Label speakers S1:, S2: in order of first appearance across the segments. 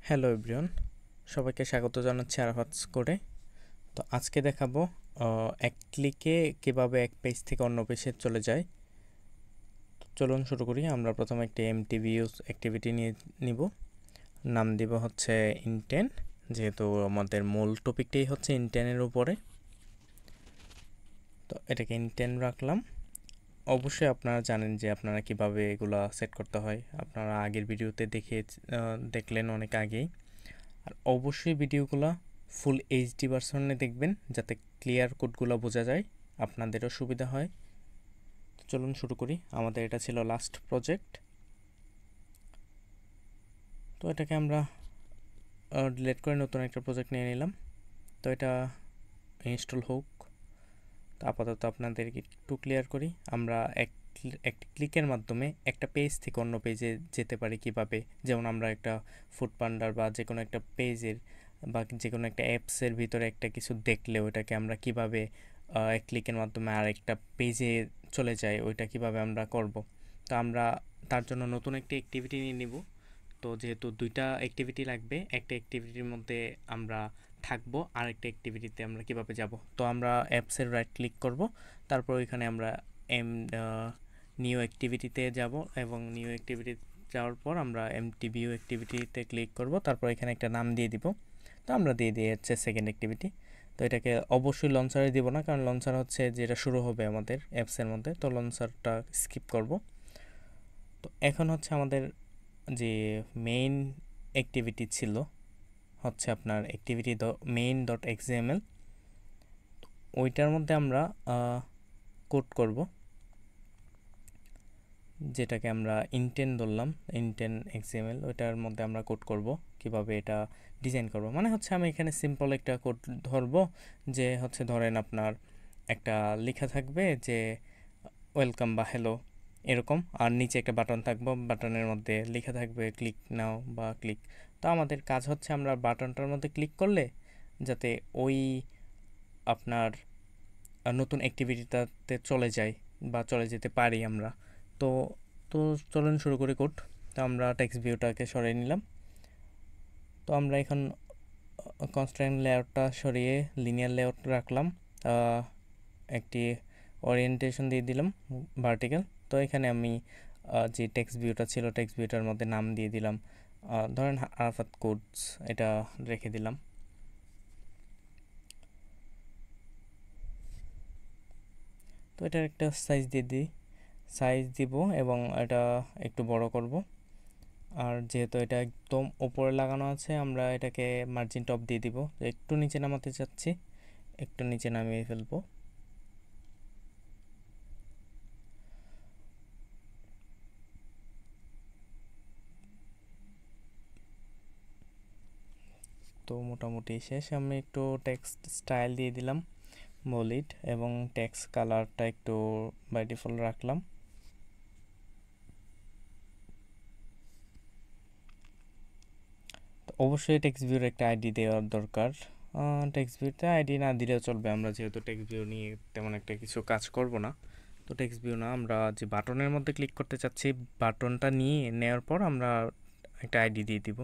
S1: Hello everyone, সবাইকে স্বাগত জানাচ্ছি আরাফাত কোডে। তো আজকে দেখাবো এক ক্লিকে কিভাবে এক পেজ থেকে অন্য পেজে চলে যায়। চলুন শুরু করি। আমরা প্রথমে একটি এমটিভি ইউজ অ্যাক্টিভিটি নিব। নাম দিব হচ্ছে ইনটেন, যেহেতু আমাদের মূল টপিকটাই হচ্ছে ইনটেনের উপরে। তো এটাকে ইনটেন রাখলাম। অবশ্যই আপনারা জানেন যে আপনারা কিভাবে এগুলা সেট করতে হয়, আপনারা আগের ভিডিওতে দেখলেন অনেক আগেই। আর অবশ্যই ভিডিওগুলো ফুল এইচডি ভার্সনে দেখবেন, যাতে ক্লিয়ার কোডগুলো বোঝা যায়, আপনাদেরও সুবিধা হয়। তো চলুন শুরু করি। আমাদের এটা ছিল লাস্ট প্রজেক্ট। তো এটাকে আমরা ডিলিট করে নতুন একটা প্রজেক্ট নিয়ে নিলাম। তো এটা ইনস্টল হোক। তো আপাতত আপনাদেরকে একটু ক্লিয়ার করি। আমরা একটি ক্লিকের মাধ্যমে একটা পেজ থেকে অন্য পেজে যেতে পারি কিভাবে। যেমন আমরা একটা ফুডপান্ডার বা যে কোনো একটা পেজের বা যে কোনো একটা অ্যাপসের ভিতরে একটা কিছু দেখলে ওইটাকে আমরা কিভাবে এক ক্লিকের মাধ্যমে আর একটা পেজে চলে যাই, ওইটা কিভাবে আমরা করব। তো আমরা তার জন্য নতুন একটি অ্যাক্টিভিটি নিয়ে নিব। তো যেহেতু দুইটা অ্যাক্টিভিটি লাগবে, একটা অ্যাক্টিভিটির মধ্যে আমরা থাকবো, আরেকটা অ্যাক্টিভিটিতে আমরা কিভাবে যাব। তো আমরা অ্যাপসের রাইট ক্লিক করব, তারপর ওইখানে আমরা নিউ অ্যাক্টিভিটিতে যাব এবং নিউ অ্যাক্টিভিটি যাওয়ার পর আমরা এমটিভিউ অ্যাক্টিভিটিতে ক্লিক করব, তারপর এখানে একটা নাম দিয়ে দিব। তো আমরা দিয়ে দিয়ে হচ্ছে সেকেন্ড অ্যাক্টিভিটি। তো এটাকে অবশ্যই লঞ্চারে দিব না, কারণ লঞ্চার হচ্ছে যেটা শুরু হবে আমাদের অ্যাপসের মধ্যে, তো লঞ্চারটা স্কিপ করব। তো এখন হচ্ছে আমাদের যে মেইন অ্যাক্টিভিটি ছিল হচ্ছে আপনার অ্যাক্টিভিটি মেইন ডট এক্সএমএল, ওইটার মধ্যে আমরা কোড করব, যেটাকে আমরা ইনটেন ধরলাম, ইনটেন এক্সএমএল। ওইটার মধ্যে আমরা কোড করব কিভাবে এটা ডিজাইন করব। মানে হচ্ছে আমি এখানে সিম্পল একটা কোড ধরব, যে হচ্ছে ধরেন আপনার একটা লেখা থাকবে যে ওয়েলকাম বা হ্যালো এরকম, আর নিচে একটা বাটন থাকবে, বাটনের মধ্যে লেখা থাকবে ক্লিক নাও বা ক্লিক। তো আমাদের কাজ হচ্ছে আমরা বাটনটার মধ্যে ক্লিক করলে যাতে ওই আপনার নতুন অ্যাক্টিভিটিটাতে চলে যায় বা চলে যেতে পারি আমরা। তো তো চলুন শুরু করি কোড। তো আমরা টেক্সট ভিউটাকে সরিয়ে নিলাম। তো আমরা এখন কনস্ট্রেন্ট লেআউটটা সরিয়ে লিনিয়ার লেআউট রাখলাম, একটি ওরিয়েন্টেশন দিয়ে দিলাম ভার্টিক্যাল। তো এখানে আমি যে টেক্সট ভিউটা ছিল, টেক্সট ভিউটার মধ্যে নাম দিয়ে দিলাম, ধরেন আরাফাত কোডস, এটা রেখে দিলাম। তো এটার একটা সাইজ দিব এবং এটা একটু বড় করব। আর যেহেতু এটা একদম উপরে লাগানো আছে, আমরা এটাকে মার্জিন টপ দিয়ে দিব। একটু নিচে নামাতে চাচ্ছি, একটু নিচে নামিয়ে ফেলবো। তো মোটামুটি শেষ। আমি একটু টেক্সট স্টাইল দিয়ে দিলাম বোল্ড, এবং টেক্সট কালারটা একটু বাই ডিফল্ট রাখলাম। তো অবশ্যই টেক্সট ভিউর একটা আইডি দেওয়ার দরকার। টেক্সট ভিউতে আইডি না দিলেও চলবে, আমরা যেহেতু টেক্সট ভিউ নিয়ে তেমন একটা কিছু কাজ করব না। তো টেক্সট ভিউ না, আমরা যে বাটনের মধ্যে ক্লিক করতে চাচ্ছি, বাটনটা নিয়ে নেওয়ার পর আমরা একটা আইডি দিয়ে দিব।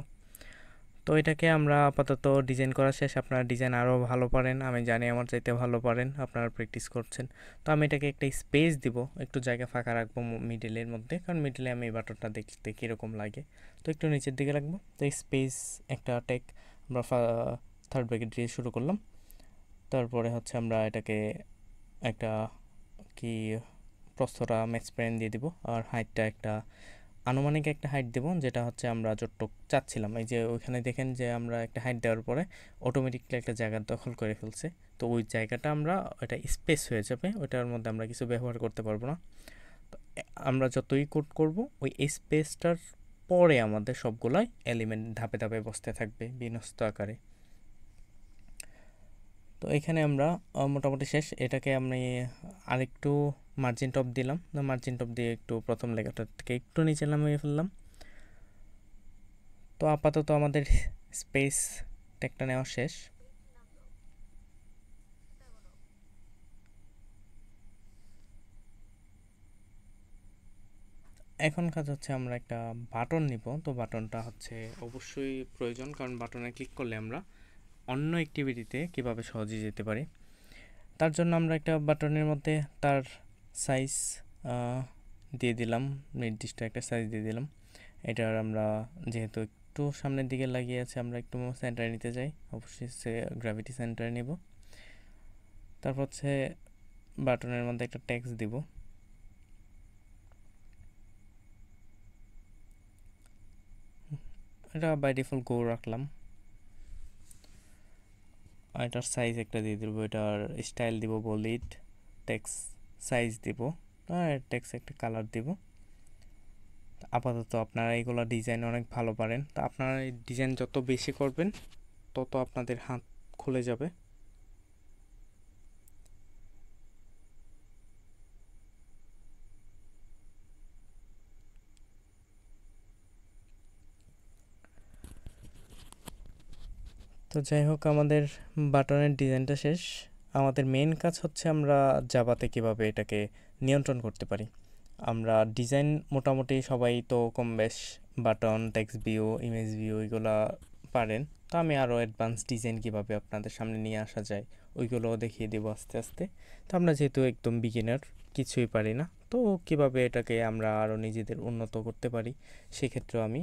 S1: তো এটাকে আমরা আপাতত ডিজাইন করা শেষ। আপনারা ডিজাইন আরও ভালো পারেন, আমি জানি আমার চাইতে ভালো পারেন, আপনারা প্র্যাকটিস করছেন। তো আমি এটাকে একটা স্পেস দিব, একটু জায়গা ফাঁকা রাখবো মিডলের মধ্যে, কারণ মিডলে আমি এই বাটনটা দেখতে কীরকম লাগে। তো একটু নিচের দিকে রাখবো। তো স্পেস একটা ট্যাগ আমরা থার্ড ব্র্যাকেট দিয়ে শুরু করলাম। তারপরে হচ্ছে আমরা এটাকে একটা কি প্রস্থটা ম্যাক্স প্যারেন্ট দিয়ে দিব, আর হাইটটা একটা আনুমানিক একটা হাইট দেব, যেটা হচ্ছে আমরা যতটুক চাচ্ছিলাম। এই যে ওইখানে দেখেন যে আমরা একটা হাইট দেওয়ার পরে অটোমেটিকলি একটা জায়গা দখল করে ফেলছে। তো ওই জায়গাটা আমরা ওটা স্পেস হয়ে যাবে, ওইটার মধ্যে আমরা কিছু ব্যবহার করতে পারবো না। তো আমরা যতই কোড করব, ওই স্পেসটার পরে আমাদের সবগুলাই এলিমেন্ট ধাপে ধাপে বসতে থাকবে বিন্যস্ত আকারে। তো এখানে আমরা মোটামুটি শেষ। এটাকে আমি আরেকটু মার্জিন টপ দিলাম, মার্জিন টপ দিয়ে একটু প্রথম লেখাটা থেকে একটু নিচে নামিয়ে ফেললাম। তো আপাতত আমাদের স্পেস ট্যাগটা নেওয়া শেষ। এখন কাজ হচ্ছে আমরা একটা বাটন নিব। তো বাটনটা হচ্ছে অবশ্যই প্রয়োজন, কারণ বাটনে ক্লিক করলে আমরা অন্য অ্যাক্টিভিটিতে কীভাবে সহজে যেতে পারি। তার জন্য আমরা একটা বাটনের মধ্যে তার সাইজ দিয়ে দিলাম, নির্দিষ্ট একটা সাইজ দিয়ে দিলাম। এটার আমরা যেহেতু একটু সামনের দিকে লাগিয়ে আছে, আমরা একটু সেন্টারে নিতে চাই, অবশ্যই গ্র্যাভিটি সেন্টারে নেব। তারপর হচ্ছে বাটনের মধ্যে একটা টেক্সট দিব। এটা বাই ডিফল্ট গো রাখলাম। এটার সাইজ একটা দিয়ে দেবো, এটার স্টাইল দিব বোল্ড, টেক্সট সাইজ দিব, আর টেক্সট একটা কালার দিব। আপাতত আপনারা এইগুলো ডিজাইন অনেক ভালো পারেন, তো আপনারা এই ডিজাইন যত বেশি করবেন তত আপনাদের হাত খুলে যাবে। তো যাই হোক, আমাদের বাটনের ডিজাইনটা শেষ। আমাদের মেইন কাজ হচ্ছে আমরা জাভাতে কিভাবে এটাকে নিয়ন্ত্রণ করতে পারি। আমরা ডিজাইন মোটামুটি সবাই তো কম বেশ button, text view, image view এগুলা পারেন। তো আমি আরও অ্যাডভান্স ডিজাইন কিভাবে আপনাদের সামনে নিয়ে আসা যায় ওইগুলোও দেখিয়ে দেবো আস্তে আস্তে। তো আমরা যেহেতু একদম বিগিনার, কিছুই পারি না, তো কিভাবে এটাকে আমরা আরও নিজেদের উন্নত করতে পারি সেক্ষেত্রেও আমি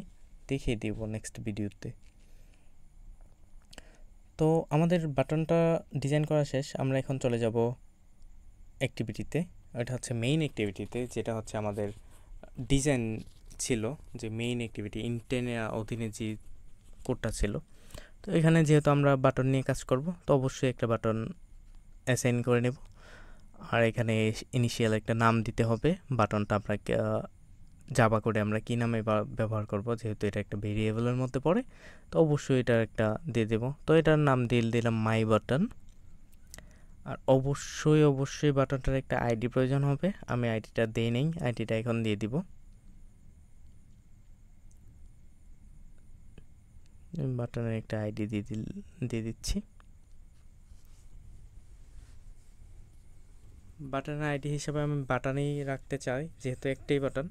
S1: দেখিয়ে দেব নেক্সট ভিডিওতে। তো আমাদের বাটনটা ডিজাইন করা শেষ। আমরা এখন চলে যাব অ্যাক্টিভিটিতে। এটা হচ্ছে মেইন অ্যাক্টিভিটিতে, যেটা হচ্ছে আমাদের ডিজাইন ছিল, যে মেইন অ্যাক্টিভিটি ইন্টেনের অধীনে যে কোডটা ছিল। তো এখানে যেহেতু আমরা বাটন নিয়ে কাজ করব, তো অবশ্যই একটা বাটন অ্যাসাইন করে নেব। আর এখানে ইনিশিয়াল একটা নাম দিতে হবে। বাটনটা আমরা জাভা কোডে আমরা কী নামে ব্যবহার করব, যেহেতু এটা একটা ভেরিয়েবলের মধ্যে পড়ে, তো অবশ্যই এটার একটা দিয়ে দেব। তো এটার নাম দিলাম মাই বাটন। আর অবশ্যই বাটনটার একটা আইডি প্রয়োজন হবে। আমি আইডিটা দিয়ে নেই, আইডিটা এখন দিয়ে দিব। বাটনের একটা আইডি দিয়ে দিচ্ছি। বাটনের আইডি হিসাবে আমি বাটনই রাখতে চাই, যেহেতু একটাই বাটন।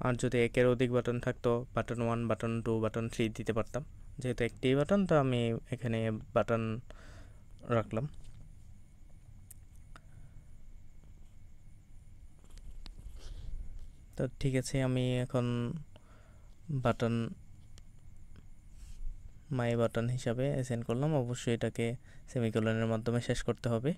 S1: আর যদি একের অধিক বাটন থাকতো, বাটন 1, বাটন 2, বাটন 3 দিতে পারতাম। যেহেতু একটাই বাটন, তো আমি এখানে বাটন রাখলাম। তো ঠিক আছে, আমি এখন বাটন মাই বাটন হিসাবে অ্যাসাইন করলাম। অবশ্যই এটাকে সেমিকোলনের মাধ্যমে শেষ করতে হবে।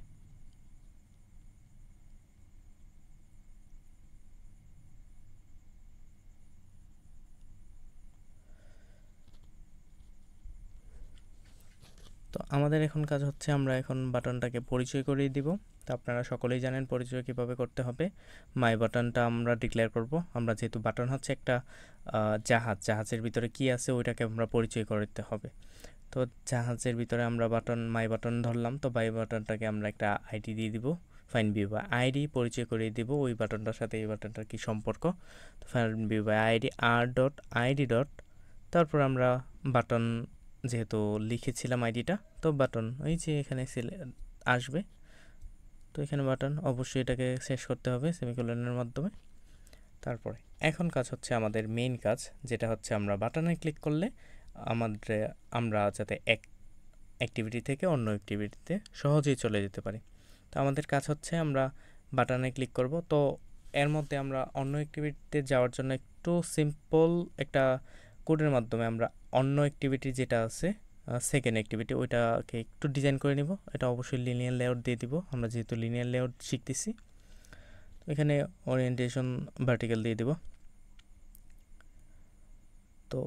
S1: তো আমাদের এখন কাজ হচ্ছে আমরা এখন বাটনটাকে পরিচয় করিয়ে দিব। তো আপনারা সকলেই জানেন পরিচয় কিভাবে করতে হবে। মাই বাটনটা আমরা ডিক্লেয়ার করব। আমরা যেহেতু বাটন হচ্ছে একটা জাহাজের ভিতরে কি আছে ওইটাকে আমরা পরিচয় করতে হবে। তো জাহাজের ভিতরে আমরা মাই বাটন ধরলাম। তো মাই বাটনটাকে আমরা একটা আইডি দিয়ে দিব, ফাইন ভিউ বা আইডি পরিচয় করিয়ে দিব ওই বাটনটার সাথে। এই বাটনটার কি সম্পর্ক, তো ফাইন ভিউ বা আইডি r.id. তারপর আমরা বাটন যেহেতু লিখেছিলাম আইডিটা, তো বাটন ওই যে এখানে আসবে। তো এখানে বাটন অবশ্যই এটাকে শেষ করতে হবে সেমিকোলনের মাধ্যমে। তারপরে এখন কাজ হচ্ছে আমাদের মেইন কাজ, যেটা হচ্ছে আমরা বাটনে ক্লিক করলে আমরা যাতে এক অ্যাক্টিভিটি থেকে অন্য অ্যাক্টিভিটিতে সহজেই চলে যেতে পারি। তো আমাদের কাজ হচ্ছে আমরা বাটনে ক্লিক করব। তো এর মধ্যে আমরা অন্য অ্যাক্টিভিটিতে যাওয়ার জন্য একটু সিম্পল একটা কোডের মাধ্যমে আমরা অন্য অ্যাক্টিভিটি যেটা আছে সেকেন্ড অ্যাক্টিভিটি ওইটাকে একটু ডিজাইন করে নিব। এটা অবশ্যই লিনিয়ার লেআউট দিয়ে দিব, আমরা যেহেতু লিনিয়ার লেআউট শিখতেছি। তো এখানে ওরিয়েন্টেশন ভার্টিক্যাল দিয়ে দিব। তো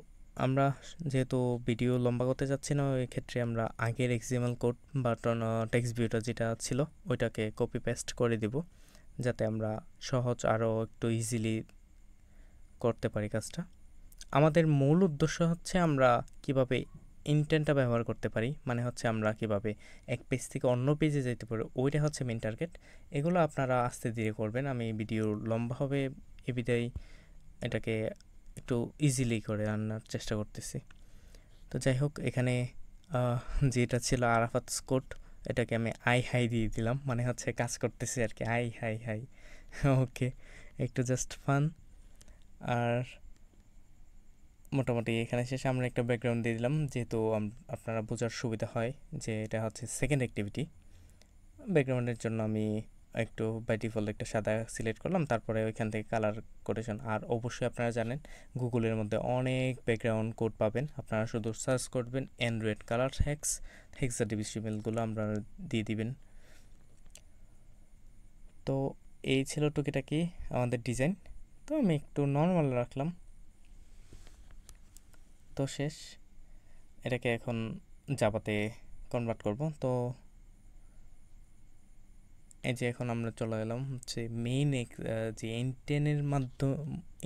S1: আমরা যেহেতু ভিডিও লম্বা করতে যাচ্ছি না, ওই ক্ষেত্রে আমরা আগের এক্সএমএল কোড বাটন টেক্সট ভিউটা যেটা ছিল ওইটাকে কপি পেস্ট করে দিব, যাতে আমরা সহজ আরও একটু ইজিলি করতে পারি কাজটা। আমাদের মূল উদ্দেশ্য হচ্ছে আমরা কিভাবে ইন্টেন্টটা ব্যবহার করতে পারি, মানে হচ্ছে আমরা কিভাবে এক পেজ থেকে অন্য পেজে যেতে পারি, ওইটা হচ্ছে মেইন টার্গেট। এগুলো আপনারা আস্তে ধীরে করবেন, আমি ভিডিও লম্বা হবে এ বিধায় এটাকে একটু ইজিলি করে আনার চেষ্টা করতেছি। তো যাই হোক, এখানে যেটা ছিল আরাফাত কোড, এটাকে আমি আই হাই দিয়ে দিলাম, মানে হচ্ছে কাজ করতেছি আর কি, আই হাই হাই। ওকে, একটু জাস্ট ফান। আর মোটামুটি এখানে শেষে আমরা একটা ব্যাকগ্রাউন্ড দিয়ে দিলাম, যেহেতু আপনারা বোঝার সুবিধা হয় যে এটা হচ্ছে সেকেন্ড অ্যাক্টিভিটি। ব্যাকগ্রাউন্ডের জন্য আমি একটু বাই ডিফল্ট একটা সাদা সিলেক্ট করলাম, তারপরে ওইখান থেকে কালার কোটেশন। আর অবশ্যই আপনারা জানেন গুগলের মধ্যে অনেক ব্যাকগ্রাউন্ড কোড পাবেন, আপনারা শুধু সার্চ করবেন অ্যান্ড্রয়েড কালার হেক্সাডেসিমেলগুলো আপনারা দিয়ে দিবেন। তো এই ছিল টুকিটাকি আমাদের ডিজাইন। তো আমি একটু নর্মাল রাখলাম। তো শেষ, এটাকে এখন জাভাতে কনভার্ট করব। তো এই যে এখন আমরা চলে এলাম হচ্ছে মেইন যে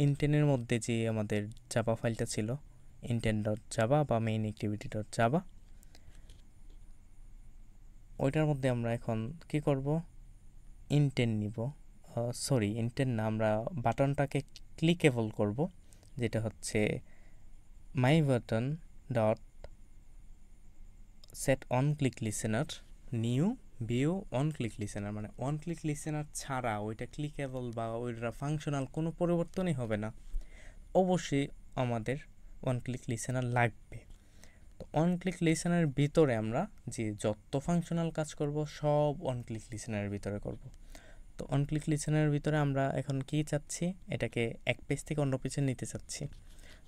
S1: ইনটেনের মধ্যে যে আমাদের জাভা ফাইলটা ছিল, inten.java বা মেইন activity.java, ওইটার মধ্যে আমরা এখন কি করব, ইনটেন নিব। সরি, ইনটেন না, আমরা বাটনটাকে ক্লিকেবল করব, যেটা হচ্ছে my button dot set on click listener new view on click listener, মানে অন ক্লিক লিসেনার ছাড়া ওইটা ক্লিকেবল বা ওইটা ফাংশনাল কোনো পরিবর্তনই হবে না। অবশ্যই আমাদের অন ক্লিক লিসেনার লাগবে। তো অন ক্লিক লিসেনারের ভিতরে আমরা যে যত ফাংশনাল কাজ করব সব অন ক্লিক লিসেনারের ভিতরে করব। তো অন ক্লিক লিসেনারের ভিতরে আমরা এখন কি চাচ্ছি, এটাকে এক পেজ থেকে অন্য পেজে নিতে চাচ্ছি।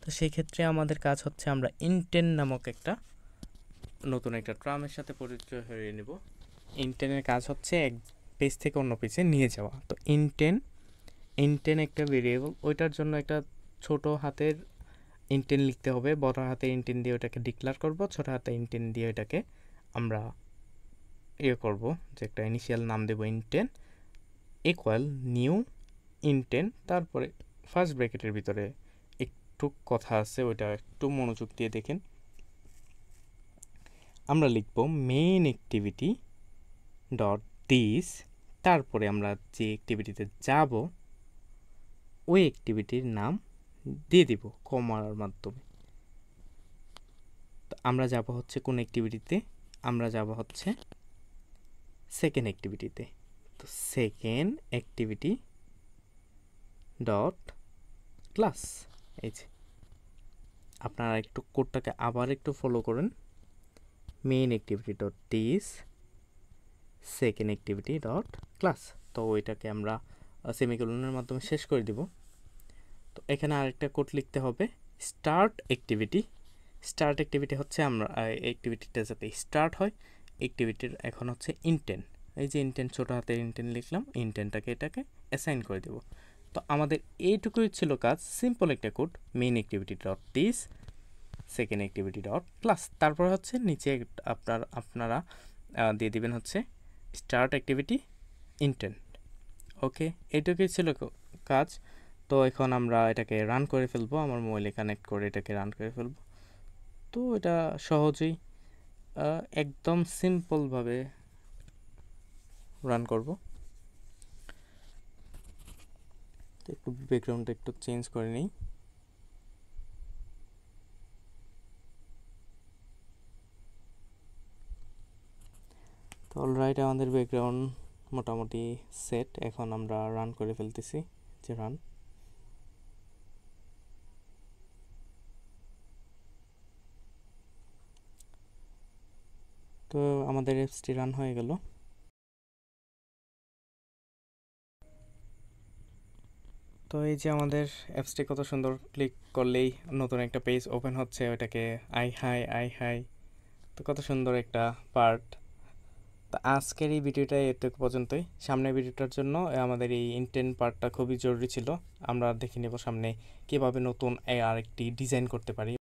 S1: তো সেই ক্ষেত্রে আমাদের কাজ হচ্ছে আমরা ইনটেন নামক একটা নতুন একটা ট্রামের সাথে পরিচয় হয়ে নেব। ইনটেনের কাজ হচ্ছে এক পেজ থেকে অন্য পেজে নিয়ে যাওয়া। তো ইনটেন একটা ভেরিয়েবল, ওইটার জন্য একটা ছোট হাতের ইনটেন লিখতে হবে, বড় হাতের ইনটেন দিয়ে ওটাকে ডিক্লেয়ার করব, ছোট হাতের ইনটেন দিয়ে ওটাকে আমরা করব, যে একটা ইনিশিয়াল নাম দেব ইনটেন ইকুয়াল নিউ ইনটেন, তারপরে ফার্স্ট ব্র্যাকেটের ভিতরে একটু কথা আছে, ওইটা একটু মনোযোগ দিয়ে দেখেন। আমরা লিখব মেইন অ্যাক্টিভিটি ডট দিস, তারপরে আমরা যে অ্যাক্টিভিটিতে যাব ওই অ্যাক্টিভিটির নাম দিয়ে দিব কমার মাধ্যমে। তো আমরা যাব হচ্ছে কোন অ্যাক্টিভিটিতে, আমরা যাব হচ্ছে সেকেন্ড অ্যাক্টিভিটিতে। তো সেকেন্ড অ্যাক্টিভিটি ডট ক্লাস, এই যে আপনারা একটু কোডটাকে আবার একটু ফলো করেন, main activity dot this second activity dot class. তো ওইটাকে আমরা সেমিকোলনের মাধ্যমে শেষ করে দিব। তো এখানে আরেকটা কোড লিখতে হবে, স্টার্ট অ্যাক্টিভিটি হচ্ছে আমরা অ্যাক্টিভিটিটা যাতে স্টার্ট হয়, অ্যাক্টিভিটির এখন হচ্ছে ইনটেন, এই যে ইনটেন ছোটো হাতের ইনটেন লিখলাম, ইনটেনটাকে এটাকে অ্যাসাইন করে দেব। তো আমাদের এইটুকুই ছিল কাজ, সিম্পল একটা code, main activity dot this second activity dot class, তারপর হচ্ছে নিচে আপনারা দিয়ে দিবেন হচ্ছে স্টার্ট অ্যাক্টিভিটি ইনটেন। ওকে, এইটুকুই ছিল কাজ। তো এখন আমরা এটাকে রান করে ফেলবো, আমার মোবাইলে কানেক্ট করে এটাকে রান করে ফেলবো। তো এটা সহজেই একদম সিম্পলভাবে রান করব। তো একটু ব্যাকগ্রাউন্ডটা একটু চেঞ্জ করে নিই। তো অলরাইট, আমাদের ব্যাকগ্রাউন্ড মোটামুটি সেট, এখন আমরা রান করে ফেলতেছি, যে রান। তো আমাদের অ্যাপসটি রান হয়ে গেল। তো এই যে আমাদের অ্যাপসটি কত সুন্দর, ক্লিক করলেই নতুন একটা পেজ ওপেন হচ্ছে, ওইটাকে আই হাই। তো কত সুন্দর একটা পার্ট। তো আজকের এই ভিডিওটা এটুকু পর্যন্তই। সামনের ভিডিওটার জন্য আমাদের এই ইনটেন পার্টটা খুবই জরুরি ছিল। আমরা দেখে নেব সামনে কীভাবে নতুন আরেকটি ডিজাইন করতে পারি।